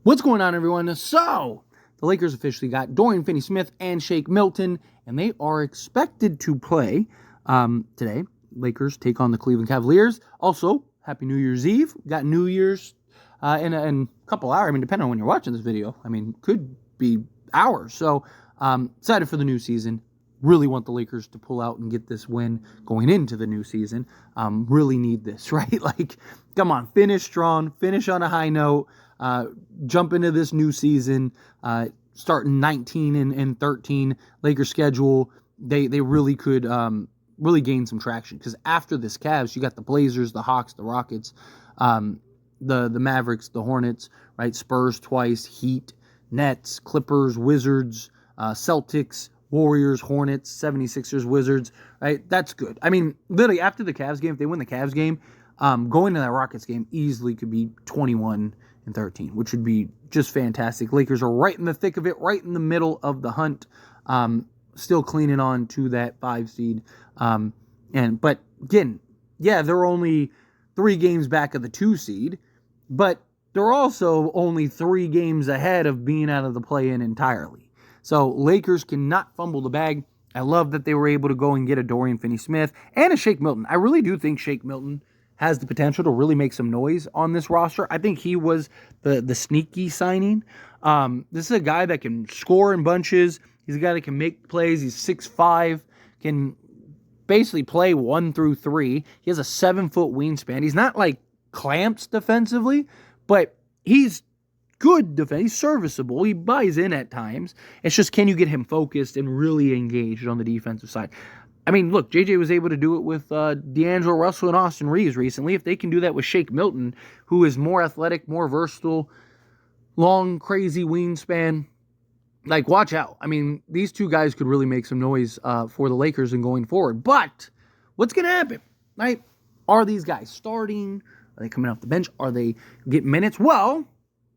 What's going on, everyone? So, the Lakers officially got Dorian Finney-Smith and Shake Milton, and they are expected to play today. Lakers take on the Cleveland Cavaliers. Also, Happy New Year's Eve. We got New Year's in a couple hours. I mean, depending on when you're watching this video. I mean, could be hours. So, excited for the new season. Really want the Lakers to pull out and get this win going into the new season. Really need this, right? Like, come on, finish strong, finish on a high note, jump into this new season, starting 19 and 13 Lakers schedule. They really could really gain some traction, because after this Cavs, you got the Blazers, the Hawks, the Rockets, the Mavericks, the Hornets, right? Spurs twice, Heat, Nets, Clippers, Wizards, Celtics, Warriors, Hornets, 76ers, Wizards, right? That's good. I mean, literally, after the Cavs game, if they win the Cavs game, going to that Rockets game easily could be 21 and 13, which would be just fantastic. Lakers are right in the thick of it, right in the middle of the hunt, still clinging on to that 5 seed. But again, yeah, they're only 3 games back of the 2 seed, but they're also only 3 games ahead of being out of the play-in entirely. So Lakers cannot fumble the bag. I love that they were able to go and get a Dorian Finney-Smith and a Shake Milton. I really do think Shake Milton has the potential to really make some noise on this roster. I think he was the sneaky signing. This is a guy that can score in bunches. He's a guy that can make plays. He's 6'5", can basically play 1 through 3. He has a 7-foot wingspan. He's not like clamps defensively, but he's good defense. He's serviceable. He buys in at times. It's just, can you get him focused and really engaged on the defensive side? I mean, look, JJ was able to do it with D'Angelo Russell and Austin Reeves recently. If they can do that with Shake Milton, who is more athletic, more versatile, long, crazy wingspan, like, watch out. I mean, these 2 guys could really make some noise for the Lakers and going forward. But what's going to happen, right? Are these guys starting? Are they coming off the bench? Are they getting minutes? Well,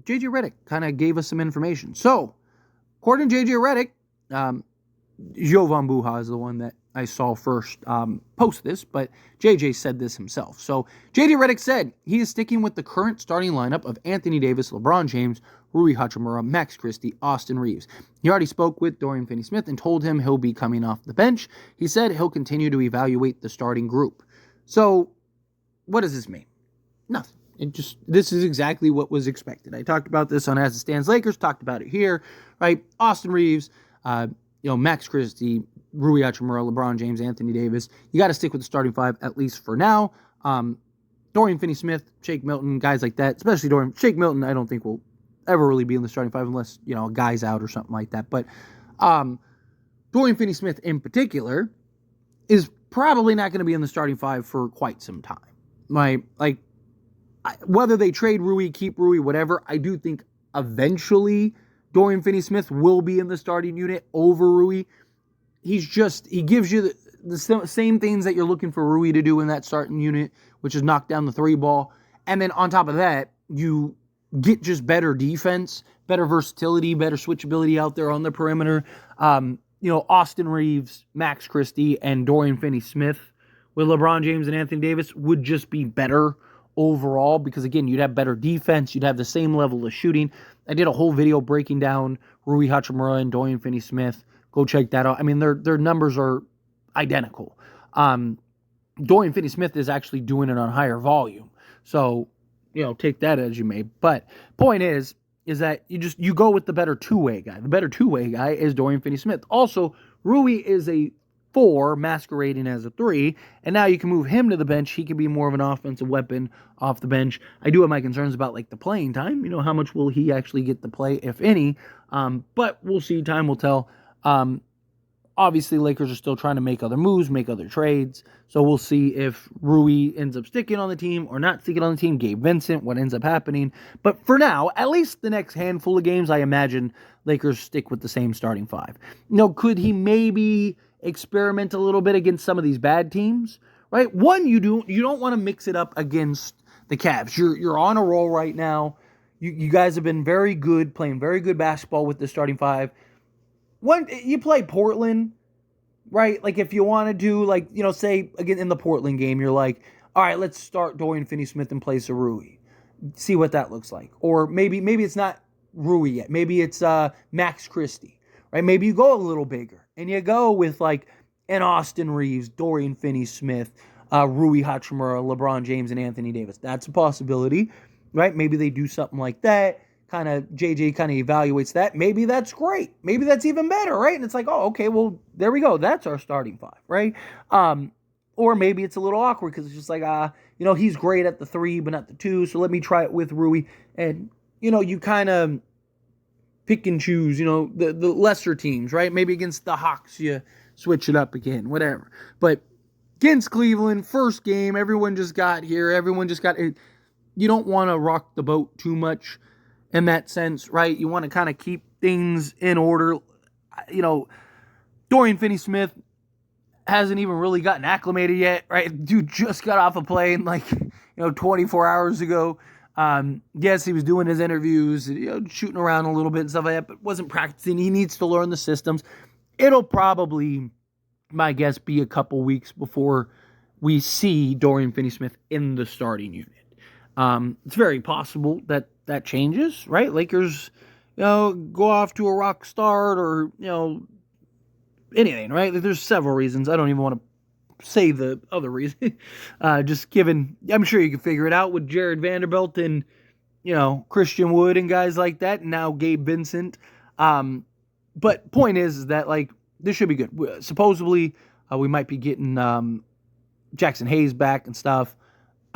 JJ Redick kind of gave us some information. So, according to JJ Redick, Jovan Buha is the one that I saw first post this, but JJ said this himself. So, JJ Redick said he is sticking with the current starting lineup of Anthony Davis, LeBron James, Rui Hachimura, Max Christie, Austin Reeves. He already spoke with Dorian Finney-Smith and told him he'll be coming off the bench. He said he'll continue to evaluate the starting group. So, what does this mean? Nothing. This is exactly what was expected. I talked about this on As It Stands Lakers, talked about it here, right? Austin Reeves, Max Christie, Rui Hachimura, LeBron James, Anthony Davis. You got to stick with the starting 5, at least for now. Dorian Finney-Smith, Shake Milton, guys like that, especially Dorian. Shake Milton, I don't think will ever really be in the starting 5 unless, a guy's out or something like that. But Dorian Finney-Smith in particular is probably not going to be in the starting 5 for quite some time. Whether they trade Rui, keep Rui, whatever, I do think eventually Dorian Finney-Smith will be in the starting unit over Rui. He gives you the same things that you're looking for Rui to do in that starting unit, which is knock down the 3 ball. And then on top of that, you get just better defense, better versatility, better switchability out there on the perimeter. Austin Reeves, Max Christie, and Dorian Finney-Smith with LeBron James and Anthony Davis would just be better overall, because again, you'd have better defense, you'd have the same level of shooting. I did a whole video breaking down Rui Hachimura and Dorian Finney-Smith. Go check that out. I mean, their numbers are identical. Dorian Finney-Smith is actually doing it on higher volume, so take that as you may. But point is that you go with the better two-way guy. The better two-way guy is Dorian Finney-Smith. Also, Rui is a 4 masquerading as a 3, and now you can move him to the bench. He can be more of an offensive weapon off the bench. I do have my concerns about the playing time. How much will he actually get to play, if any? But we'll see. Time will tell. Obviously, Lakers are still trying to make other moves, make other trades. So we'll see if Rui ends up sticking on the team or not sticking on the team. Gabe Vincent, what ends up happening. But for now, at least the next handful of games, I imagine Lakers stick with the same starting 5. Could he maybe experiment a little bit against some of these bad teams, right? One, you don't want to mix it up against the Cavs. You're on a roll right now. You guys have been very good, playing very good basketball with the starting 5. When you play Portland, right? If you want to do, say, again, in the Portland game, you're like, all right, let's start Dorian Finney-Smith in place of Rui. See what that looks like. Or maybe it's not Rui yet. Maybe it's Max Christie, right? Maybe you go a little bigger and you go with like an Austin Reeves, Dorian Finney-Smith, Rui Hachimura, LeBron James, and Anthony Davis. That's a possibility, right? Maybe they do something like that. Kind of JJ kind of evaluates that. Maybe that's great. Maybe that's even better, right? And it's like, oh, okay, well, there we go. That's our starting five, right? Or maybe it's a little awkward because it's just like, he's great at the 3, but not the 2. So let me try it with Rui. And, you kind of pick and choose, the lesser teams, right? Maybe against the Hawks, you switch it up again, whatever. But against Cleveland, first game, everyone just got here. You don't want to rock the boat too much in that sense, right? You want to kind of keep things in order. Dorian Finney-Smith hasn't even really gotten acclimated yet, right? Dude just got off a plane 24 hours ago. Yes, he was doing his interviews, shooting around a little bit and stuff like that, but wasn't practicing. He needs to learn the systems. It'll probably, my guess, be a couple weeks before we see Dorian Finney-Smith in the starting unit. It's very possible that changes, right? Lakers, go off to a rock start or, anything, right? There's several reasons. I don't even want to say the other reason. Just given, I'm sure you can figure it out with Jared Vanderbilt and, Christian Wood and guys like that. And now Gabe Vincent. But point is that, this should be good. Supposedly, we might be getting Jackson Hayes back and stuff.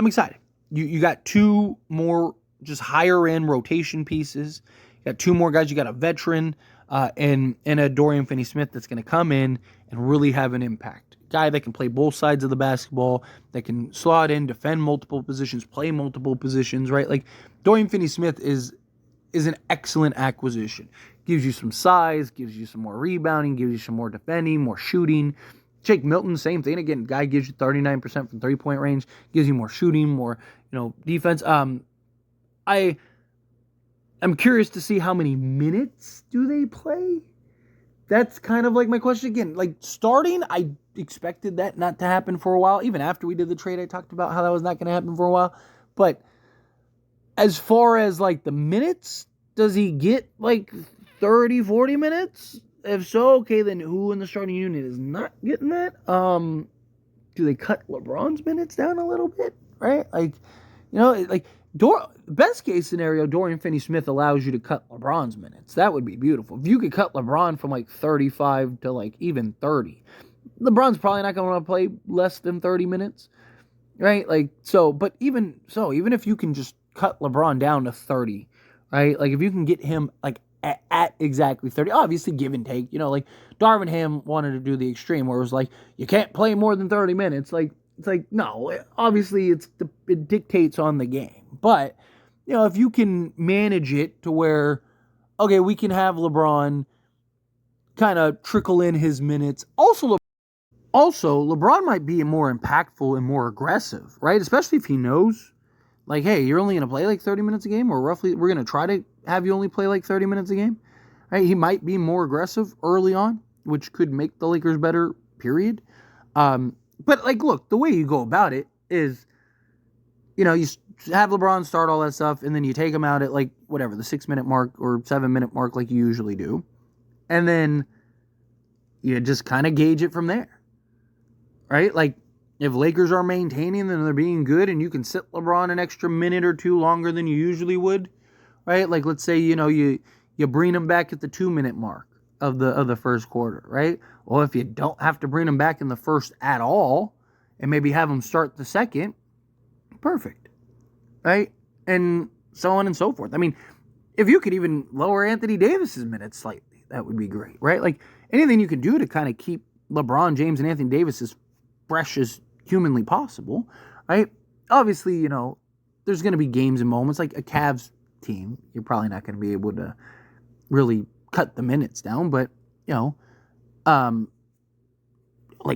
I'm excited. You got 2 more just higher-end rotation pieces. You got 2 more guys. You got a veteran and a Dorian Finney-Smith that's going to come in and really have an impact. Guy that can play both sides of the basketball, that can slot in, defend multiple positions, play multiple positions, right? Dorian Finney-Smith is an excellent acquisition. Gives you some size, gives you some more rebounding, gives you some more defending, more shooting. Shake Milton, same thing. Again, guy gives you 39% from three-point range, gives you more shooting, more defense. I'm curious to see how many minutes do they play. That's kind of my question again. Starting, I expected that not to happen for a while. Even after we did the trade, I talked about how that was not going to happen for a while. But as far as the minutes, does he get 30, 40 minutes? If so, okay, then who in the starting unit is not getting that? Do they cut LeBron's minutes down a little bit, right? Best case scenario, Dorian Finney-Smith allows you to cut LeBron's minutes. That would be beautiful. If you could cut LeBron from 35 to even 30, LeBron's probably not going to want to play less than 30 minutes, right? But even if you can just cut LeBron down to 30, right? If you can get him at exactly 30, obviously give and take, Darvin Ham wanted to do the extreme where it was you can't play more than 30 minutes. No, obviously it dictates on the game. But, if you can manage it to where, okay, we can have LeBron kind of trickle in his minutes. Also, LeBron might be more impactful and more aggressive, right? Especially if he knows, hey, you're only going to play 30 minutes a game, or roughly we're going to try to have you only play 30 minutes a game. Right? He might be more aggressive early on, which could make the Lakers better, period. But look, the way you go about it is, you have LeBron start all that stuff, and then you take him out at the 6-minute mark or 7-minute mark like you usually do. And then you just kind of gauge it from there. Right? If Lakers are maintaining and they're being good and you can sit LeBron an extra minute or 2 longer than you usually would, right? Let's say, you bring him back at the 2-minute mark of the first quarter, right? Well, if you don't have to bring him back in the first at all and maybe have him start the second, perfect, right? And so on and so forth. If you could even lower Anthony Davis's minutes slightly, that would be great, right? Anything you can do to kind of keep LeBron James and Anthony Davis as fresh as humanly possible, right? Obviously, there's going to be games and moments a Cavs team. You're probably not going to be able to really cut the minutes down, but,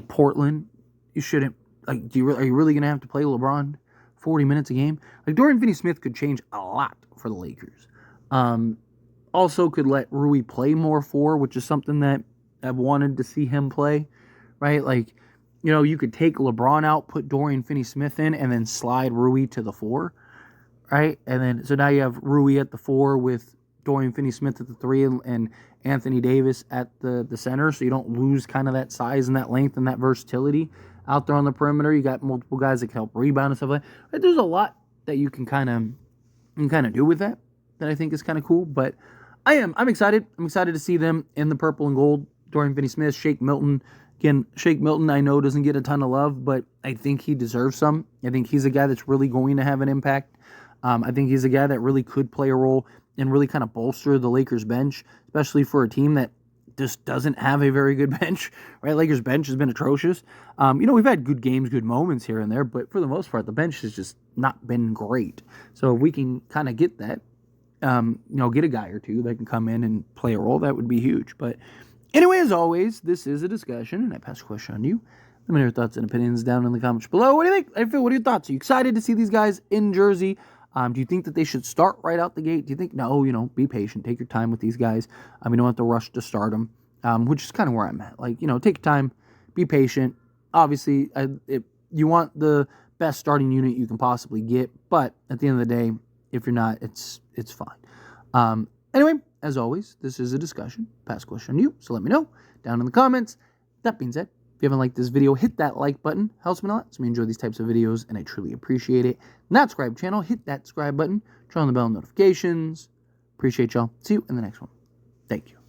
Portland, you shouldn't, are you really going to have to play LeBron 40 minutes a game? Dorian Finney-Smith could change a lot for the Lakers. Also could let Rui play more 4, which is something that I've wanted to see him play, right? You could take LeBron out, put Dorian Finney-Smith in, and then slide Rui to the 4, right? And then, so now you have Rui at the 4 with Dorian Finney-Smith at the 3 and Anthony Davis at the center, so you don't lose kind of that size and that length and that versatility out there on the perimeter. You got multiple guys that can help rebound and stuff like that. There's a lot that you can kind of do with that I think is kind of cool. But I'm excited. I'm excited to see them in the purple and gold. Dorian Finney-Smith, Shake Milton. Again, Shake Milton, I know, doesn't get a ton of love, but I think he deserves some. I think he's a guy that's really going to have an impact. I think he's a guy that really could play a role and really kind of bolster the Lakers bench, especially for a team that just doesn't have a very good bench, right? Lakers bench has been atrocious. We've had good games, good moments here and there, but for the most part, the bench has just not been great. So if we can kind of get that, get a guy or two that can come in and play a role, that would be huge. But anyway, as always, this is a discussion, and I pass the question on to you. Let me know your thoughts and opinions down in the comments below. What do you think? What are your thoughts? Are you excited to see these guys in Jersey? Do you think that they should start right out the gate? Do you think, no, be patient. Take your time with these guys. You don't have to rush to start them, which is kind of where I'm at. Take your time, be patient. Obviously, you want the best starting unit you can possibly get, but at the end of the day, if you're not, it's fine. Anyway, as always, this is a discussion. Pass question to you, so let me know down in the comments. That being said, if you haven't liked this video, hit that like button. Helps me a lot. So me enjoy these types of videos, and I truly appreciate it. Not subscribe channel, hit that subscribe button. Turn on the bell notifications. Appreciate y'all. See you in the next one. Thank you.